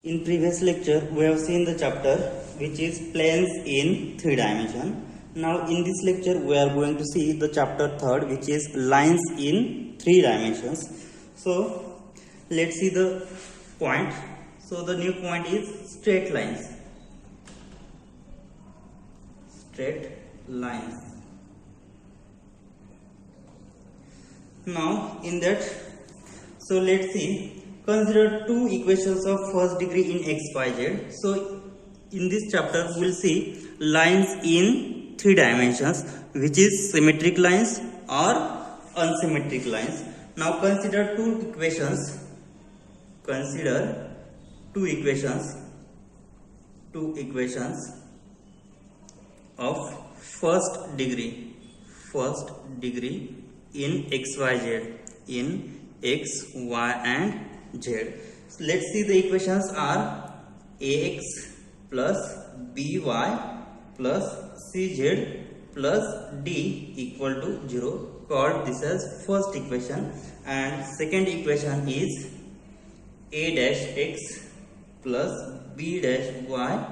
In previous lecture, we have seen the chapter which is planes in 3 dimension. Now in this lecture, we are going to see the chapter 3rd, which is lines in 3 dimensions. So let's see the point. So the new point is straight lines. Straight lines. Now in that, so let's see. Consider two equations of first degree in x, y, z. So in this chapter we will see lines in 3 dimensions, which is symmetric lines or unsymmetric lines. Now consider two equations. Consider two equations of first degree in x, y, z, in x, y and z. So let's see, the equations are ax plus by plus cz plus d equal to 0, called this as first equation, and second equation is a dash x plus b dash y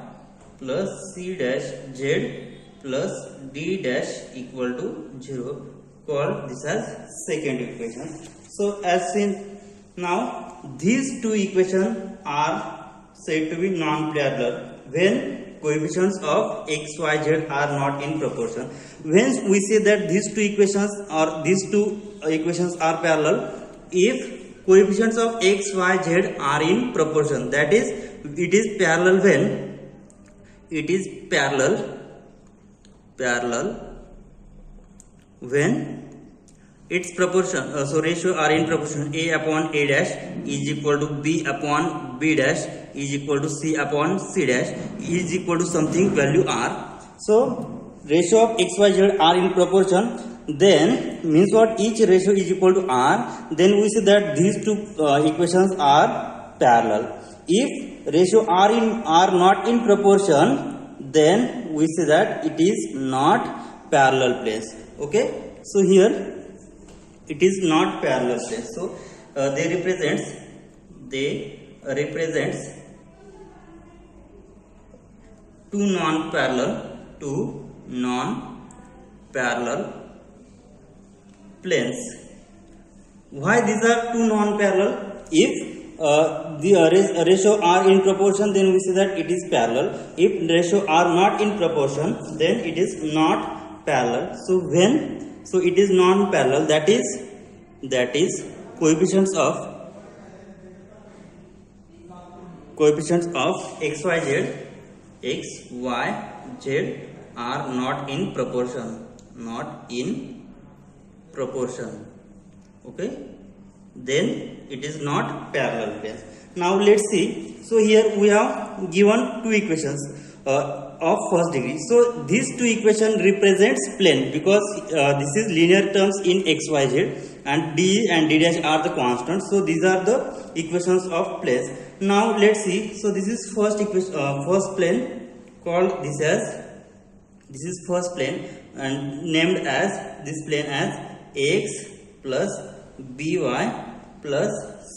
plus c dash z plus d dash equal to 0, called this as second equation. So as seen, now these two equations are said to be non-parallel when coefficients of x, y, z are not in proportion. When we say that these two equations are parallel if coefficients of x, y, z are in proportion. That is, it is parallel when its proportion, ratio are in proportion. A upon a dash is equal to b upon b dash is equal to c upon c dash is equal to something value r. So ratio of x, y, z are in proportion, then means what? Each ratio is equal to r. Then we say that these two equations are parallel. If ratio are not in proportion, then we say that it is not parallel place. Okay, so here it is not parallel place. So they represents two non-parallel planes. Why these are two non-parallel? If the ratio are in proportion, then we say that it is parallel. If ratio are not in proportion, then it is not parallel. So it is non-parallel, that is coefficients of x, y, z are not in proportion. Okay, then it is not parallel place. Now let's see. So here we have given two equations of first degree. So these two equation represents plane, because this is linear terms in x, y, z, and d and d dash are the constants. So these are the equations of planes. Now let's see. So this is first equation, first plane, called this is first plane, and named as this plane as ax plus by plus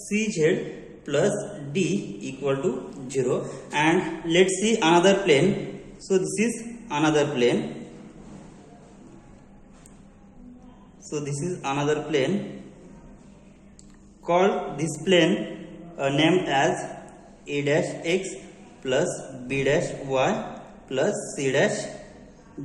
cz plus d equal to 0. And let's see another plane. So this is another plane. So this is another plane, called this plane named as a dash x plus b dash y plus c dash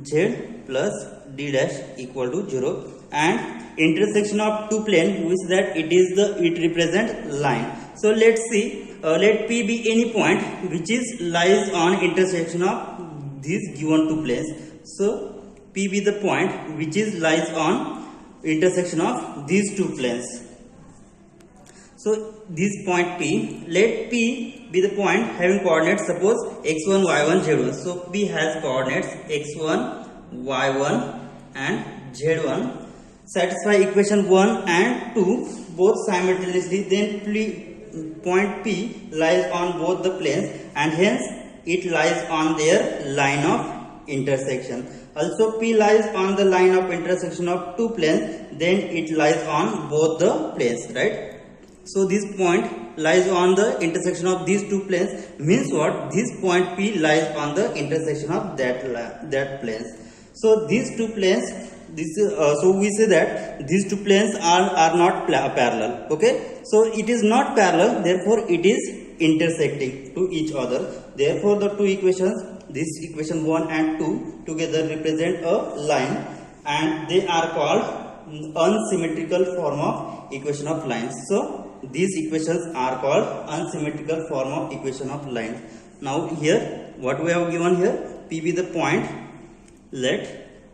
z plus d dash equal to 0. And intersection of two planes, which that it represents line. So let's see, let P be any point which lies on intersection of these given two planes. So P be the point which lies on intersection of these two planes. So this point P, let P be the point having coordinates, suppose x1, y1, z1. So P has coordinates x1, y1 and z1. Satisfy equation 1 and 2 both simultaneously, then point P lies on both the planes, and hence it lies on their line of intersection. Also P lies on the line of intersection of two planes, then it lies on both the planes, right? So this point lies on the intersection of these two planes means what? This point P lies on the intersection of that planes. So these two planes, so we say that these two planes are not parallel. Okay, so it is not parallel, therefore it is intersecting to each other. Therefore the two equations, this equation 1 and 2 together represent a line, and they are called unsymmetrical form of equation of lines. So these equations are called unsymmetrical form of equation of lines. Now here what we have given here, P be the point, let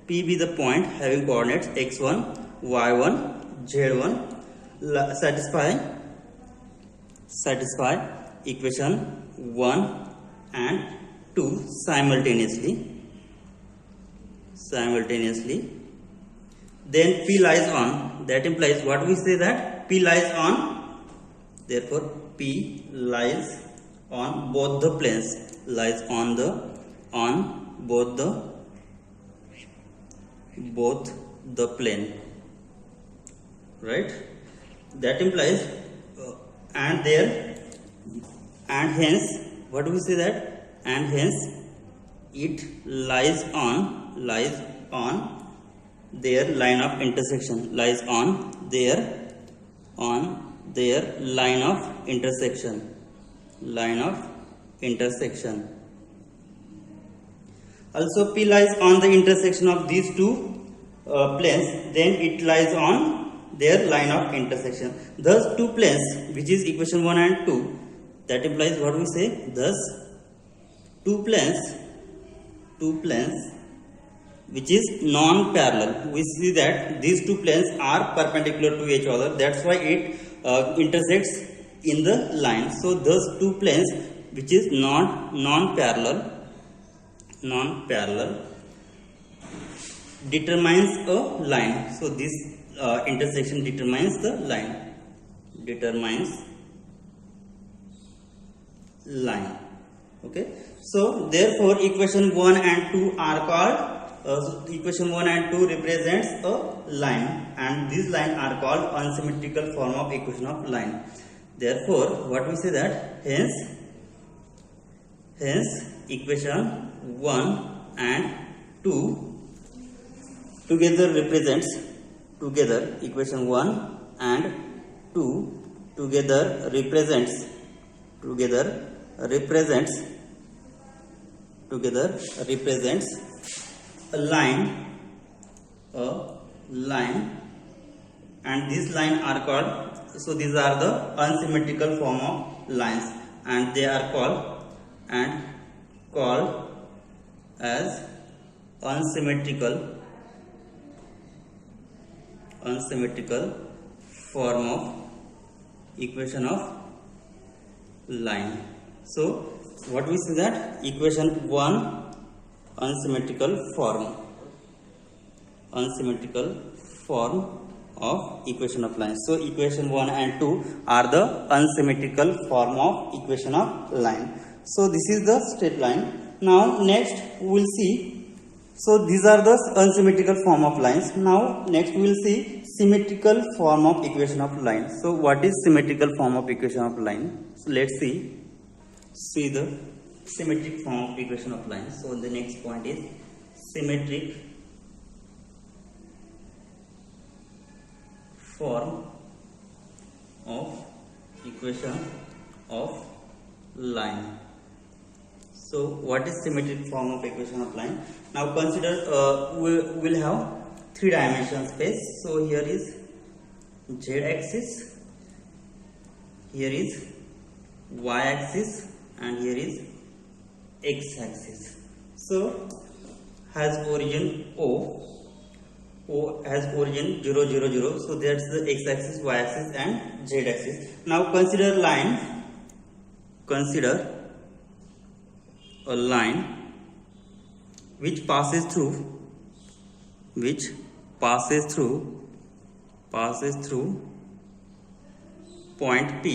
P be the point having coordinates x1, y1, z1, satisfy equation 1 and 2 simultaneously. Then P lies on, that implies what we say, that P lies on, therefore P lies on both the planes, lies on both the plane, right? That implies and hence what do we say, that and hence it lies on their line of intersection, lies on their line of intersection. Also P lies on the intersection of these two planes, then it lies on their line of intersection. Thus two planes, which is equation 1 and 2, that implies what we say, thus two planes which is non-parallel. We see that these two planes are perpendicular to each other, that's why it intersects in the line. So those two planes which is non-parallel determines a line. So this intersection determines the line, okay. So therefore equation 1 and 2 are called equation 1 and 2 represents a line, and these lines are called unsymmetrical form of equation of line. Therefore what we say, that hence equation 1 and 2 together equation 1 and 2 together represents a line, and these lines are called, so these are the unsymmetrical form of lines, and they are called as unsymmetrical form of equation of line. So what we see, that equation 1 unsymmetrical form of equation of line. So equation 1 and 2 are the unsymmetrical form of equation of line. So this is the straight line. Now next we will see, so these are the unsymmetrical form of lines. Now next we will see symmetrical form of equation of line. So what is symmetrical form of equation of line? So let's see the symmetric form of equation of line. So the next point is symmetric form of equation of line. So what is symmetric form of equation of line? Now consider we will have 3-dimensional space. So here is z axis, here is y axis, and here is x axis. So has origin O has origin 0 0 0, so that's the x axis, y axis, and z axis. Now consider a line which passes through point P,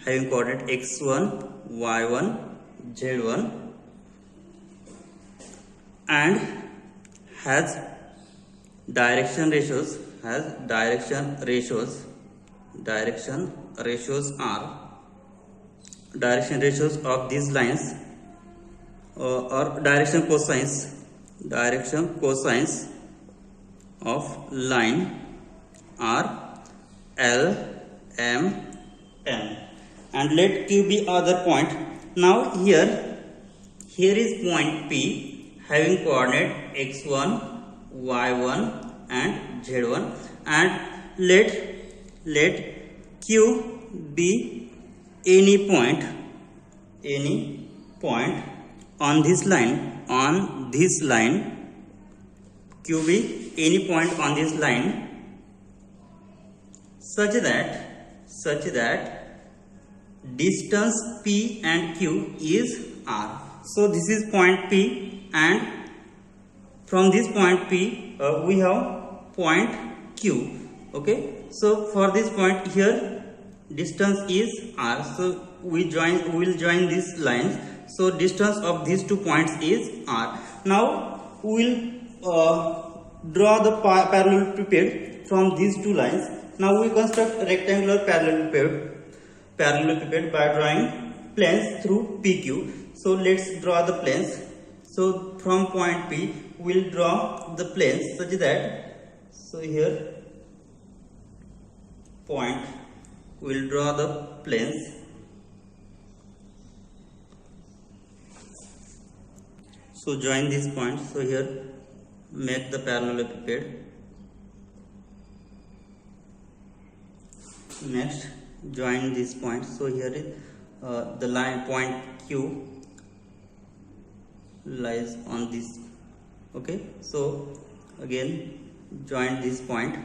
having coordinate x1, y1, z1, and has direction ratios direction ratios are direction ratios of these lines or direction cosines of line are L, M, N, and let Q be other point. Now here is point P having coordinate x1, y1 and z1, and let Q be any point on this line, Q be any point on this line such that distance P and Q is R. So this is point P, and from this point P we have point Q. Okay, so for this point here distance is R, so we will join these lines. So distance of these 2 points is R. Now we will draw the parallelepiped from these 2 lines. Now we construct a rectangular parallelepiped by drawing planes through PQ. So let's draw the planes. So from point P we will draw the planes such that, so here point we will draw the planes. So join these points. So here make the parallelepiped. Next join these points. So here is the line point Q lies on this. Okay, so again join this point.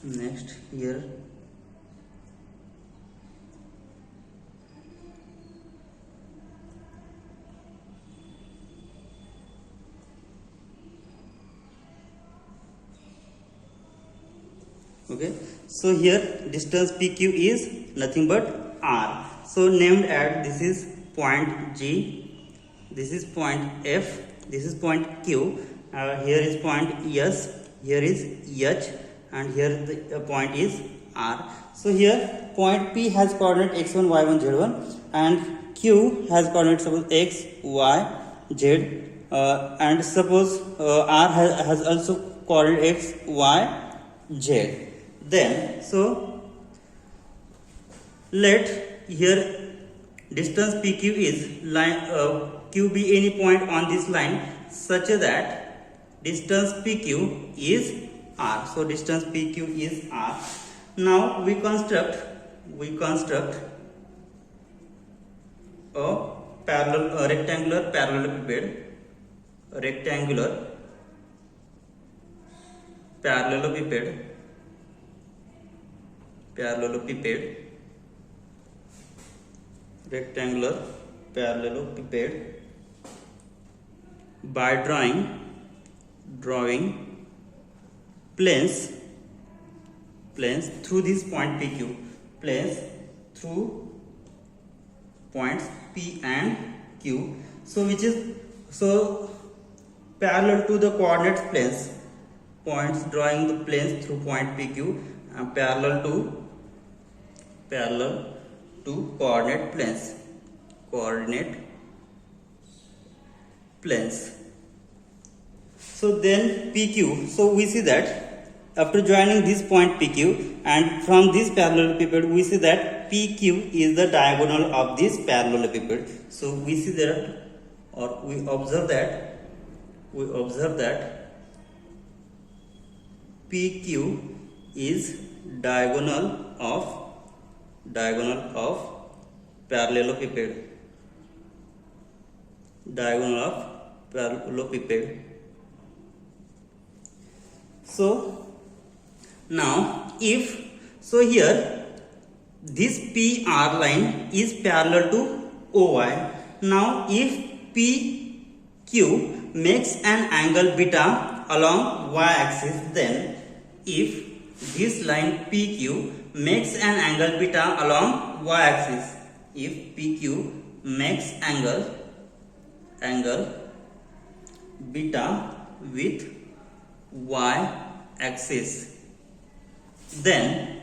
Next here okay, so here distance PQ is nothing but R. So named as, this is point G, this is point F, this is point Q, here is point S, here is H, and here the point is R. So here point P has coordinate x1, y1, z1, and Q has coordinate suppose x, y, z, and suppose R has also coordinate x, y, z. Then so let here distance PQ is line Q be any point on this line such that distance PQ is R. So distance PQ is R. Now we construct a rectangular parallelepiped by drawing planes through this point PQ, planes through points P and Q. So which is parallel to the coordinate planes, points drawing the planes through point PQ and parallel to coordinate planes. So then PQ, so we see that after joining this point PQ and from this parallelepiped we see that PQ is the diagonal of this parallelepiped. So we see that, or we observe that PQ is diagonal of parallelepiped. So now if so here this PR line is parallel to OY. Now if PQ makes an angle beta along y axis, then if this line PQ makes an angle beta along y axis, if PQ makes angle beta with y axis. Then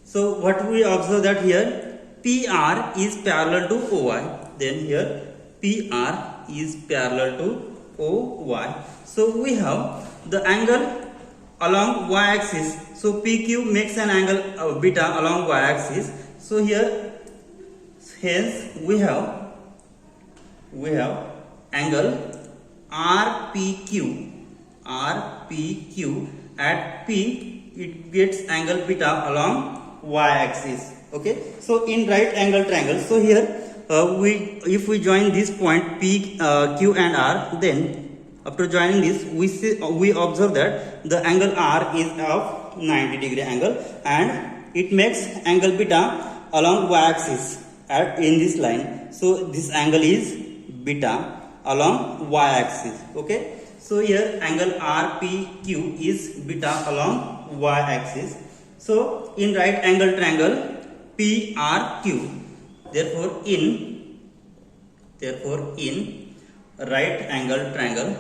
so what we observe that here PR is parallel to OY. Then here PR is parallel to OY. So we have the angle along y axis. So PQ makes an angle beta along y axis. So here hence we have angle RPQ. At P it gets angle beta along y axis. Okay, so in right angle triangle, so here if we join this point P, Q and R, then after joining this we observe that the angle R is of 90 degree angle and it makes angle beta along y axis in this line. So this angle is beta along y axis. Okay, so here angle RPQ is beta along y axis. So in right angle triangle PRQ, therefore in right angle triangle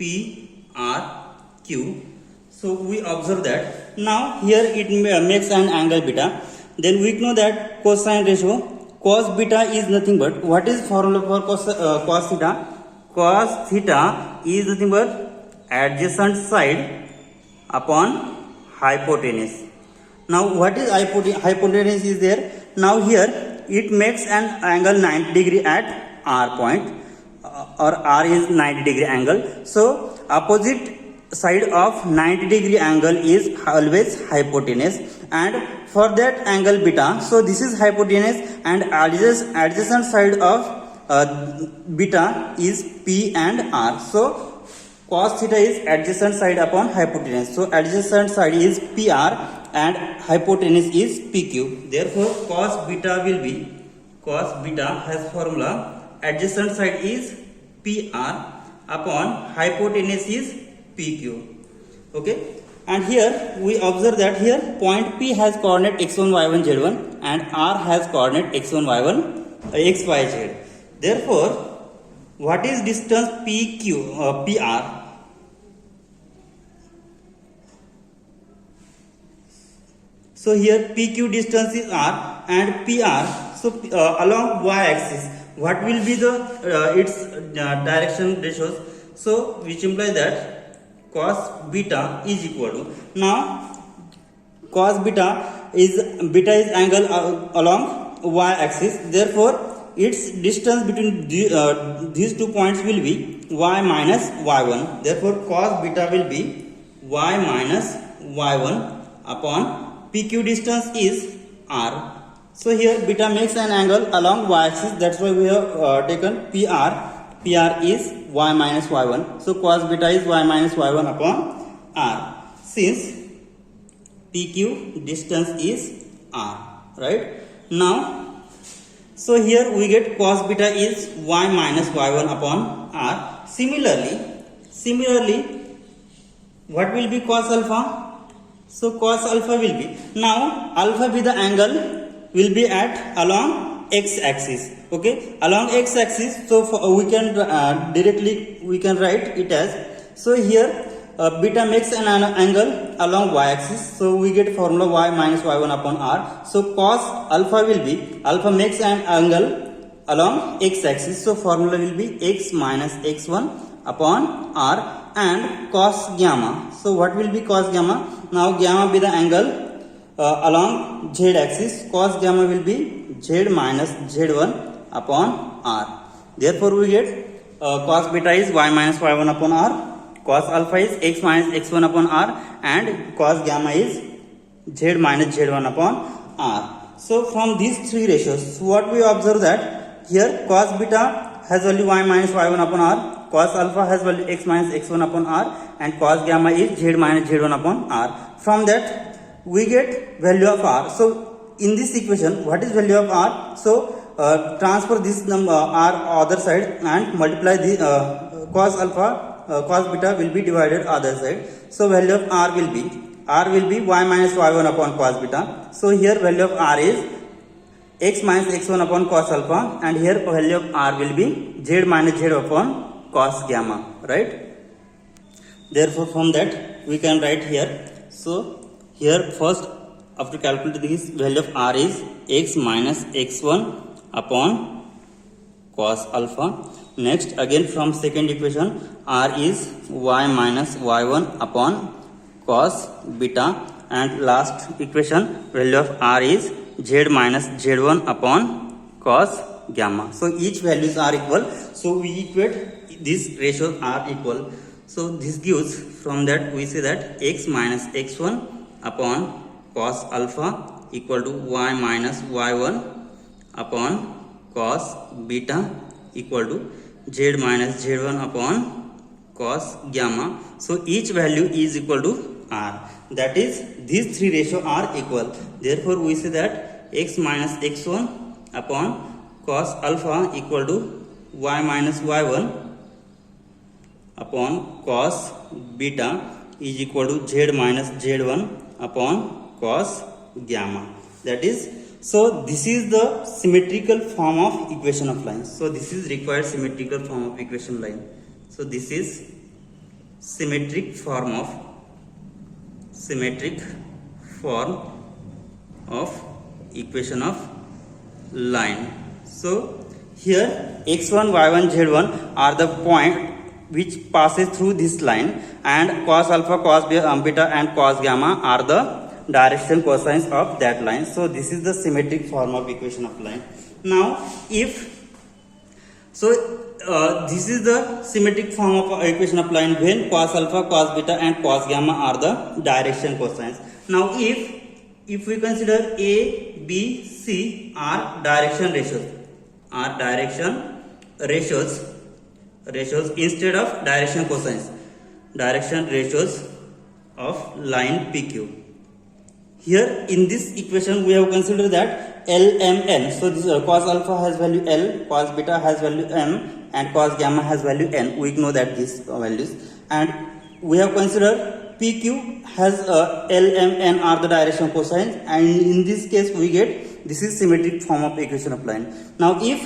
PRQ. So we observe that now here it makes an angle beta. Then we know that cosine ratio, cos beta is nothing but, what is formula for cos theta? Cos theta is nothing but adjacent side upon hypotenuse. Now what is hypotenuse is there? Now here it makes an angle 90 degree at R point, or R is 90 degree angle. So opposite side of 90 degree angle is always hypotenuse, and for that angle beta, so this is hypotenuse and adjacent side of beta is P and R. So cos theta is adjacent side upon hypotenuse. So adjacent side is PR and hypotenuse is PQ. Therefore cos beta has formula adjacent side is PR upon hypotenuse is PQ. Okay, and here we observe that here point P has coordinate x1 y1 z1 and R has coordinate x1 y1 xyz. Therefore what is distance PR? So here PQ distance is R and PR. So along y axis, what will be the its direction ratios? So which implies that cos beta is equal to, now cos beta is angle along y axis. Therefore its distance between these 2 points will be y minus y1. Therefore cos beta will be y minus y1 upon PQ distance is R. So here beta makes an angle along y axis, that's why we have taken PR is y minus y1. So cos beta is y minus y1 upon R, since PQ distance is R, right? Now so here we get cos beta is y minus y1 upon R. Similarly what will be cos alpha? So cos alpha will be, now alpha be the angle will be at along x axis. Okay, along x axis. So we can directly write it as, so here beta makes an angle along y axis. So we get formula y minus y1 upon R. So cos alpha will be, alpha makes an angle along x axis. So formula will be x minus x1 upon R, and cos gamma. So what will be cos gamma? Now gamma be the angle along z axis. Cos gamma will be z minus z1 upon R. Therefore we get cos beta is y minus y1 upon R, cos alpha is x minus x1 upon R, and cos gamma is z minus z1 upon R. So from these three ratios, what we observe that here cos beta has value y minus y1 upon R, cos alpha has value x minus x1 upon R, and cos gamma is z minus z1 upon R. From that we get value of R. So in this equation, what is value of R? So transfer this number R other side and multiply the cos beta will be divided other side. So value of R will be y minus y1 upon cos beta. So here value of R is x minus x1 upon cos alpha, and here value of r will be z minus z upon cos gamma, right? Therefore from that we can write here. So here first, after calculating this, value of r is x minus x1 upon cos alpha. Next again from second equation, r is y minus y1 upon cos beta, and last equation value of r is z minus z1 upon cos gamma. So each values are equal, so we equate these ratios are equal. So this gives, from that we say that x minus x1 upon cos alpha equal to y minus y1 upon cos beta equal to z minus z1 upon cos gamma. So each value is equal to r. That is, these three ratios are equal. Therefore we say that x minus x1 upon cos alpha equal to y minus y1 upon cos beta is equal to z minus z1 upon cos gamma. That is, so this is the symmetrical form of equation of line. So this is required symmetrical form of equation line. So this is symmetric form of equation of line. So here x1, y1, z1 are the point which passes through this line, and cos alpha, cos beta and cos gamma are the direction cosines of that line. So this is the symmetric form of equation of line. Now if so this is the symmetric form of equation of line when cos alpha, cos beta and cos gamma are the direction cosines. Now if we consider a, b, c are direction ratios instead of direction cosines, direction ratios of line PQ. Here in this equation we have considered that L, M, N. So this cos alpha has value L, cos beta has value M, and cos gamma has value N. We know that these values, and we have considered PQ has L, M, N are the direction cosines, and in this case we get this is symmetric form of equation of line. Now if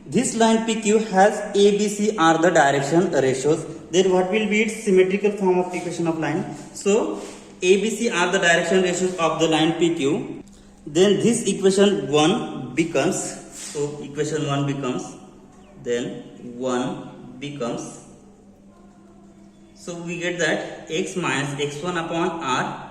this line PQ has A, B, C are the direction ratios, then what will be its symmetrical form of equation of line? So A, B, C are the direction ratios of the line PQ. Then this equation 1 becomes, so equation 1 becomes, then 1 becomes, so we get that x minus x1 upon r,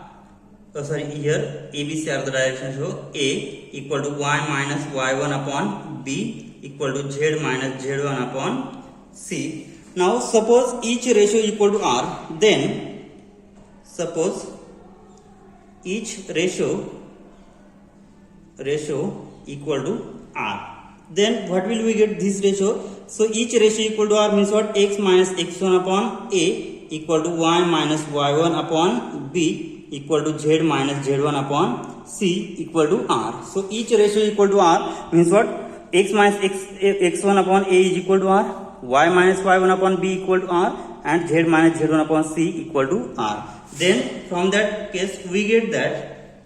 here A, B, C are the direction, so A equal to y minus y1 upon b equal to z minus z1 upon c. Now suppose each ratio equal to r, then suppose each ratio equal to r, then what will we get this ratio? So each ratio equal to r means what? X minus x1 upon a equal to y minus y1 upon b equal to z minus z1 upon c equal to r. So each ratio equal to r means what? X minus x1 upon a is equal to r, y minus y1 upon b equal to r, and z minus z1 upon c equal to r. Then from that case we get that,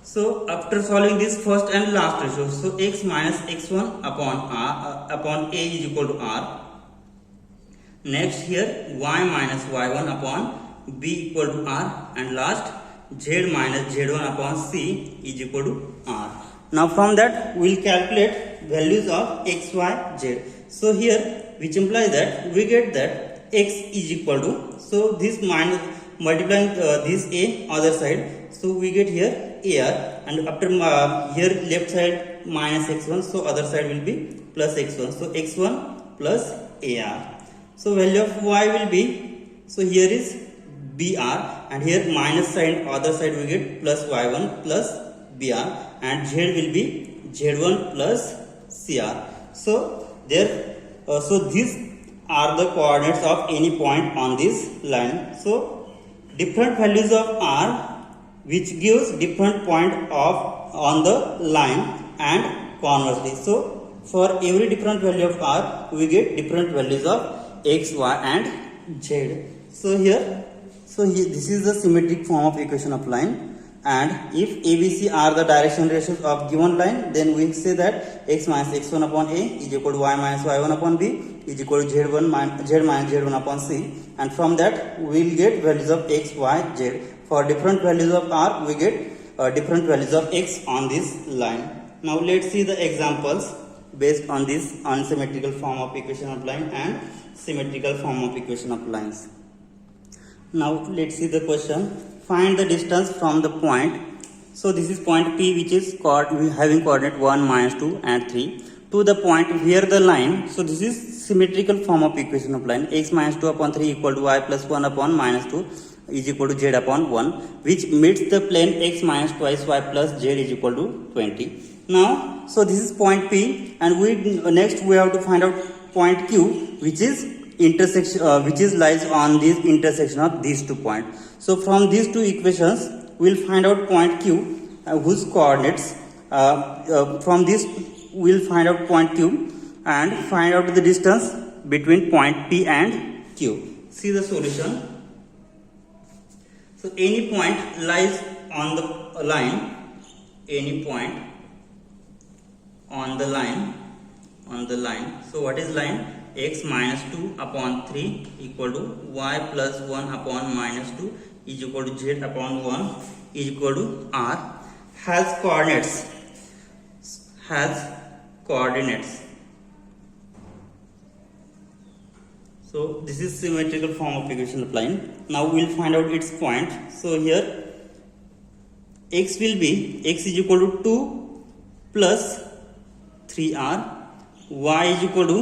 so after solving this first and last ratio, so x minus x1 upon r upon a is equal to r. Next here y minus y1 upon b equal to r, and last z minus z1 upon c is equal to r. Now from that we will calculate values of x, y, z. So here which implies that we get that x is equal to, so this minus multiplying this a other side, so we get here ar, and after here left side minus x1, so other side will be plus x1, so x1 plus ar. So value of y will be, so here is br, and here minus sign other side we get plus y1 plus br, and z will be z1 plus cr. So there so these are the coordinates of any point on this line. So different values of r which gives different point of on the line, and conversely. So for every different value of r we get different values of x, y and z. So here this is the symmetric form of equation of line, and if ABC are the direction ratios of given line, then we say that x minus x1 upon a is equal to y minus y1 upon b is equal to z minus z1 upon c, and from that we will get values of x, y, z. For different values of r, we get different values of x on this line. Now let's see the examples based on this unsymmetrical form of equation of line and symmetrical form of equation of lines. Now let's see the question. Find the distance from the point. So this is point P, which is having coordinate 1, minus 2 and 3, to the point where the line. So this is symmetrical form of equation of line. X minus 2 upon 3 equal to y plus 1 upon minus 2 is equal to z upon 1, which meets the plane x minus twice y plus z is equal to 20. Now, so this is point P, and next we have to find out point Q, which is lies on this intersection of these 2 points. So from these 2 equations, we'll find out point Q, whose coordinates. From this, we'll find out point Q and find out the distance between point P and Q. See the solution. So any point lies on the line. Any point on the line. So what is line? X minus 2 upon 3 equal to y plus 1 upon minus 2 is equal to z upon 1 is equal to r, has coordinates. So this is symmetrical form of equation of line. Now we will find out its point. So here x is equal to 2 plus 3r, y is equal to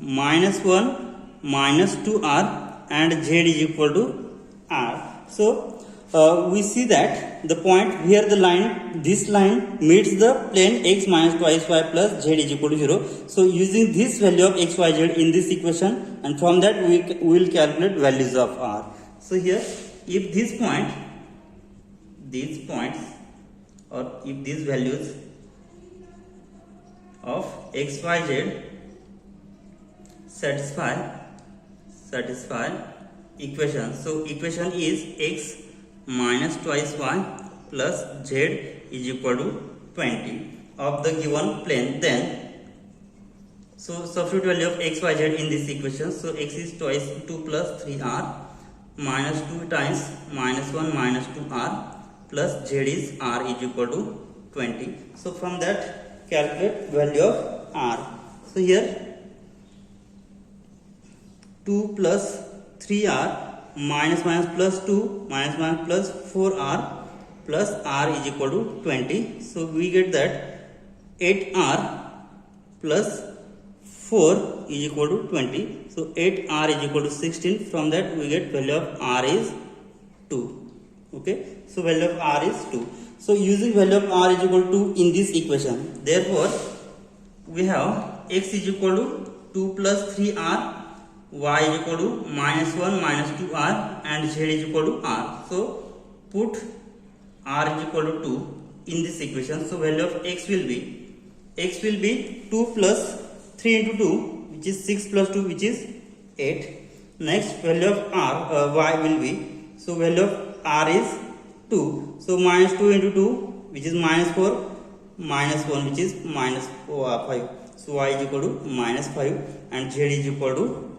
minus 1 minus 2r, and z is equal to r. So we see that the point where this line meets the plane x minus twice y plus z is equal to 0. So using this value of x, y, z in this equation, and from that we will calculate values of r. So here, if these points or if these values of x, y, z satisfy equation. So equation is x minus twice y plus z is equal to 20 of the given plane. Then so substitute value of x, y, z in this equation. So x is twice 2 plus 3r minus 2 times minus 1 minus 2r plus z is r is equal to 20. So from that calculate value of r. So here 2 plus 3r minus plus 2 minus plus 4r plus r is equal to 20. So we get that 8r plus 4 is equal to 20. So 8r is equal to 16. From that we get value of r is 2. Okay. So value of r is 2. So using value of r is equal to 2 in this equation, therefore we have x is equal to 2 plus 3r, y is equal to minus 1 minus 2r, and z is equal to r. So put r is equal to 2 in this equation. So value of x will be 2 plus 3 into 2, which is 6 plus 2, which is 8. Next value of y will be, so value of r is 2. So minus 2 into 2, which is minus 4, minus 1, which is minus 5. So y is equal to minus 5 and z is equal to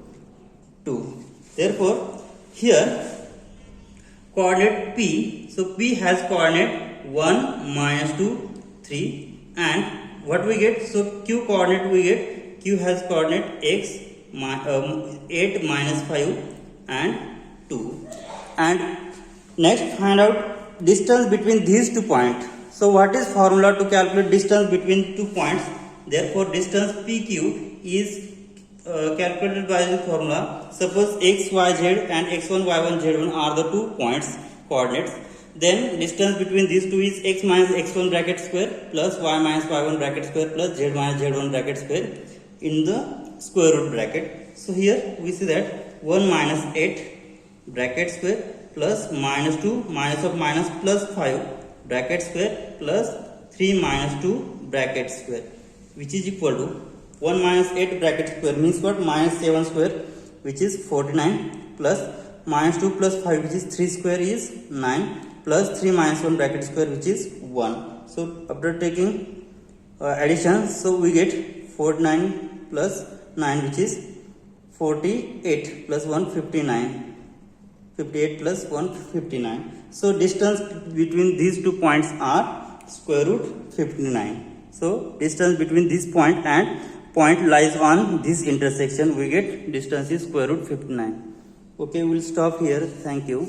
2. Therefore here coordinate P, so P has coordinate 1, minus 2, 3, and what we get? So Q coordinate we get, Q has coordinate x 8 minus 5 and 2. And next find out distance between these 2 points. So what is formula to calculate distance between 2 points? Therefore distance PQ is calculated by the formula. Suppose x, y, z and x1, y1, z1 are the 2 points coordinates. Then distance between these 2 is x minus x1 bracket square plus y minus y1 bracket square plus z minus z1 bracket square in the square root bracket. So here we see that 1 minus 8 bracket square plus minus 2 minus of minus plus 5 bracket square plus 3 minus 2 bracket square, which is equal to 1 minus 8 bracket square means what? Minus 7 square, which is 49, plus minus 2 plus 5, which is 3 square is 9, plus 3 minus 1 bracket square, which is 1. So after taking addition, so we get 49 plus 9, which is 48 plus 1 59. 58 plus 1 59. So distance between these 2 points are square root 59. So distance between this point and point lies on this intersection. We get distance is square root 59. Okay, we'll stop here. Thank you.